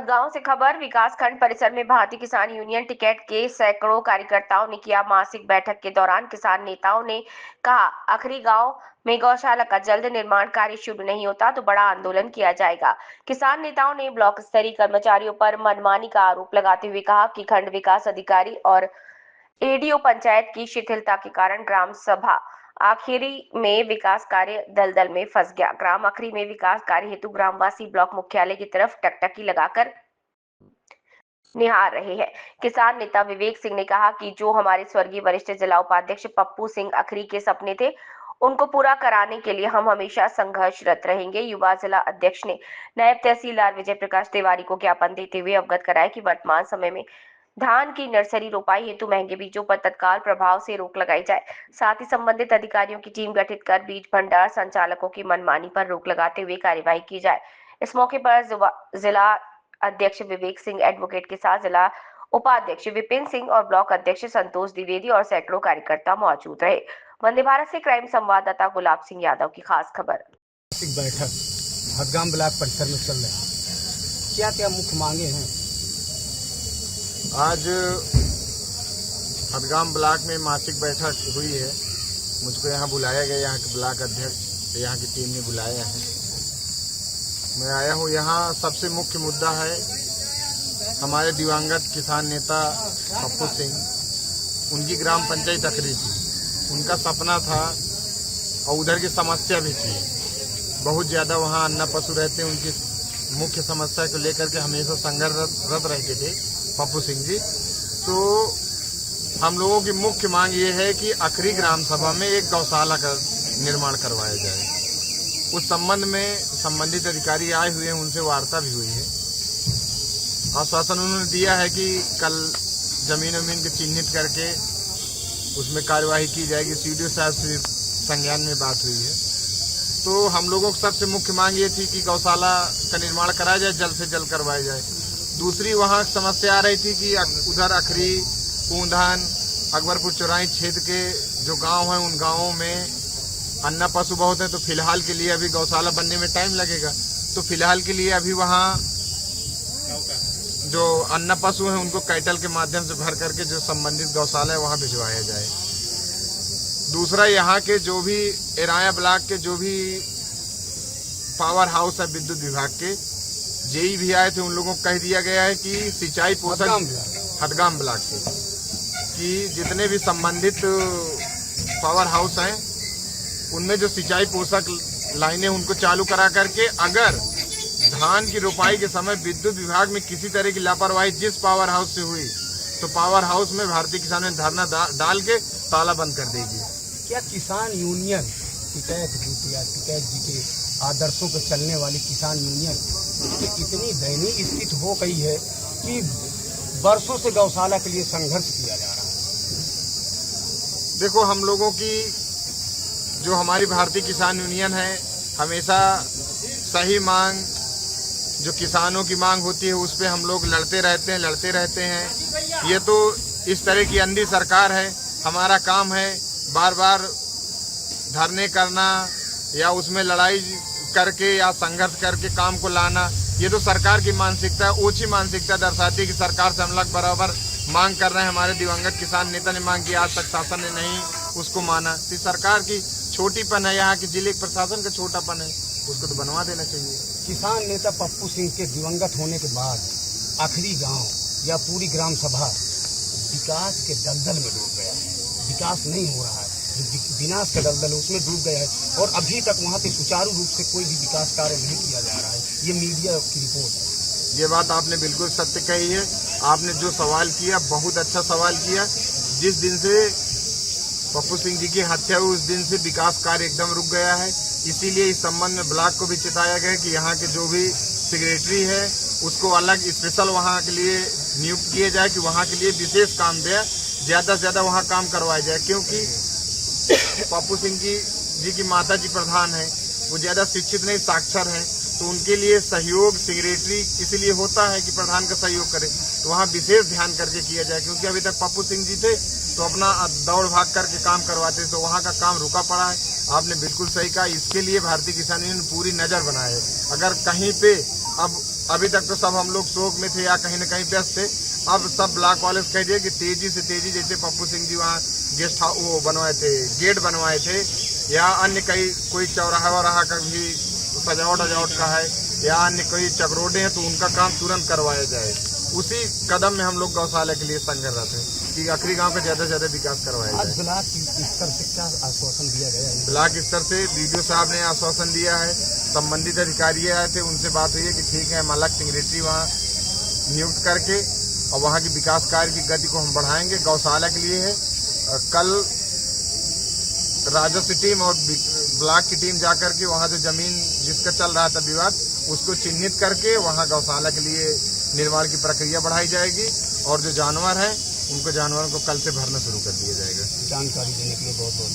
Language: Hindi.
हदगांव से खबर। विकासखंड परिसर में भारतीय किसान यूनियन टिकैत के सैकड़ों कार्यकर्ताओं ने किया मासिक बैठक के दौरान किसान नेताओं ने कहा, आखिरी गांव में गौशाला का जल्द निर्माण कार्य शुरू नहीं होता तो बड़ा आंदोलन किया जाएगा। किसान नेताओं ने ब्लॉक स्तरीय कर्मचारियों पर मनमानी का आरोप लगाते हुए कहा कि खंड विकास अधिकारी और एडीओ पंचायत की शिथिलता के कारण ग्राम सभा आखिरी में विकास कार्य दलदल में फंस गया। ग्राम आखिरी में विकास कार्य हेतु ग्रामवासी ब्लॉक मुख्यालय की तरफ टकटकी लगाकर निहार रहे हैं। किसान नेता विवेक सिंह ने कहा कि जो हमारे स्वर्गीय वरिष्ठ जिला उपाध्यक्ष पप्पू सिंह आखिरी के सपने थे, उनको पूरा कराने के लिए हम हमेशा संघर्षरत रहेंगे। युवा जिला अध्यक्ष ने नायब तहसीलदार विजय प्रकाश तिवारी को ज्ञापन देते हुए अवगत कराया कि वर्तमान समय में धान की नर्सरी रोपाई हेतु महंगे बीजों पर तत्काल प्रभाव से रोक लगाई जाए। साथ ही संबंधित अधिकारियों की टीम गठित कर बीज भंडार संचालकों की मनमानी पर रोक लगाते हुए कार्यवाही की जाए। इस मौके पर जिला अध्यक्ष विवेक सिंह एडवोकेट के साथ जिला उपाध्यक्ष विपिन सिंह और ब्लॉक अध्यक्ष संतोष द्विवेदी और सैकड़ों कार्यकर्ता मौजूद रहे। वंदे भारत से क्राइम संवाददाता गुलाब सिंह यादव की खास खबर। बैठक हदगाम ब्लॉक परिसर में चल रही है, क्या क्या मुख्य मांगे हैं? आज हदगाम ब्लॉक में मासिक बैठक हुई है। मुझको यहाँ बुलाया गया, यहाँ के ब्लॉक अध्यक्ष यहाँ की टीम ने बुलाया है। मैं आया हूँ। यहाँ सबसे मुख्य मुद्दा है हमारे दिवंगत किसान नेता पप्पू सिंह, उनकी ग्राम पंचायत आखिरी थी, उनका सपना था और उधर की समस्या भी थी बहुत ज़्यादा। वहाँ अन्ना पशु रहते, उनकी मुख्य समस्या को लेकर के हमेशा संघर्षरत रहते थे पप्पू सिंह जी। तो हम लोगों की मुख्य मांग ये है कि आखिरी ग्राम सभा में एक गौशाला का निर्माण करवाया जाए। उस संबंध में संबंधित अधिकारी आए हुए हैं, उनसे वार्ता भी हुई है। आश्वासन उन्होंने दिया है कि कल जमीन को चिन्हित करके उसमें कार्यवाही की जाएगी। सीडीओ साहब से संज्ञान में बात हुई है। तो हम लोगों की सबसे मुख्य मांग ये थी कि गौशाला का निर्माण कराया जाए, जल्द से जल्द करवाया जाए। दूसरी वहाँ समस्या आ रही थी कि उधर आखिरी ऊंधान अकबरपुर चौराही क्षेत्र के जो गांव हैं, उन गांवों में अन्ना पशु बहुत है, तो फिलहाल के लिए अभी गौशाला बनने में टाइम लगेगा। तो फिलहाल के लिए अभी वहाँ जो अन्ना पशु हैं उनको कैटल के माध्यम से भर करके जो संबंधित गौशाला है वहाँ भिजवाया जाए। दूसरा, यहाँ के जो भी एराया ब्लॉक के जो भी पावर हाउस है विद्युत विभाग के जेई भी आए थे, उन लोगों को कह दिया गया है कि सिंचाई पोषण हदगाम ब्लॉक के कि जितने भी संबंधित पावर हाउस हैं उनमें जो सिंचाई पोषक लाइनें उनको चालू करा करके, अगर धान की रोपाई के समय विद्युत विभाग में किसी तरह की लापरवाही जिस पावर हाउस से हुई तो पावर हाउस में भारतीय किसान ने धरना डाल के ताला बंद कर देगी। क्या किसान यूनियन टिकैत जी के आदर्शों पर चलने वाली किसान यूनियन की इतनी दयनीय स्थिति हो गई है कि वर्षों से गौशाला के लिए संघर्ष किया जा रहा है? देखो, हम लोगों की जो हमारी भारतीय किसान यूनियन है, हमेशा सही मांग जो किसानों की मांग होती है उस पर हम लोग लड़ते रहते हैं। ये तो इस तरह की अंधी सरकार है। हमारा काम है बार बार धरने करना या उसमें लड़ाई करके या संघर्ष करके काम को लाना। ये तो सरकार की मानसिकता है, ओछी मानसिकता दर्शाती है कि सरकार से हम लोग बराबर मांग कर रहे हैं। हमारे दिवंगत किसान नेता ने मांग की, आज तक शासन ने नहीं उसको माना। तो सरकार की छोटीपन है, यहाँ की जिले प्रशासन का छोटापन है, उसको तो बनवा देना चाहिए। किसान नेता पप्पू सिंह के दिवंगत होने के बाद आखिरी गांव या पूरी ग्राम सभा विकास के दलदल में डूब गया है। विकास नहीं हो रहा है, जो विनाश का दलदल है उसमें डूब गया है और अभी तक वहाँ पे सुचारू रूप से कोई भी विकास कार्य नहीं किया जा रहा है। ये मीडिया की रिपोर्ट है। ये बात आपने बिल्कुल सत्य कही है। आपने जो सवाल किया बहुत अच्छा सवाल किया। जिस दिन से पप्पू सिंह जी की हत्या हुई उस दिन से विकास कार्य एकदम रुक गया है। इसीलिए इस संबंध में ब्लॉक को भी चेताया गया कि यहाँ के जो भी सेक्रेटरी है उसको अलग स्पेशल वहाँ के लिए नियुक्त किए जाए कि वहाँ के लिए विशेष काम दे, ज़्यादा से ज़्यादा वहाँ काम करवाया जाए। क्योंकि पप्पू सिंह जी की माता जी प्रधान है, वो ज़्यादा शिक्षित नहीं, साक्षर हैं, तो उनके लिए सहयोग सेक्रेटरी इसीलिए होता है कि प्रधान का सहयोग करे, तो वहाँ विशेष ध्यान करके किया जाए। क्योंकि अभी तक पप्पू सिंह जी थे तो अपना दौड़ भाग करके काम करवाते, तो वहाँ का काम रुका पड़ा है। आपने बिल्कुल सही कहा। इसके लिए भारतीय किसान यूनियन पूरी नज़र बनाए। अगर कहीं पे अब अभी तक तो सब हम लोग शोक में थे या कहीं न कहीं व्यस्त थे। अब सब ब्लॉक वाले से कह दिए कि तेजी से तेजी, जैसे पप्पू सिंह जी वहाँ गेस्ट हाउस वो बनवाए थे, गेट बनवाए थे, या अन्य कोई चौराहा वराहा का भी सजावट का है, या अन्य कोई चक्रोडे हैं तो उनका काम तुरंत करवाया जाए। उसी कदम में हम लोग गौशाला के लिए संघर्षरत हैं कि आखिरी गांव का ज्यादा से ज्यादा विकास करवाया जाए। आज ब्लॉक स्तर से क्या आश्वासन दिया गया है? ब्लॉक स्तर से बीडीओ साहब ने आश्वासन दिया है, संबंधित अधिकारी आए थे, उनसे बात हुई है कि ठीक है, हम अलग सेक्रेटरी वहाँ नियुक्त करके और वहाँ की विकास कार्य की गति को हम बढ़ाएंगे। गौशाला के लिए है। कल राजस्व टीम और ब्लॉक की टीम जाकर के वहाँ जो जमीन जिसका चल रहा था विवाद, उसको चिन्हित करके वहाँ गौशाला के लिए निर्माण की प्रक्रिया बढ़ाई जाएगी और जो जानवर हैं उनको जानवरों को कल से भरना शुरू कर दिया जाएगा। जानकारी देने के लिए बहुत बहुत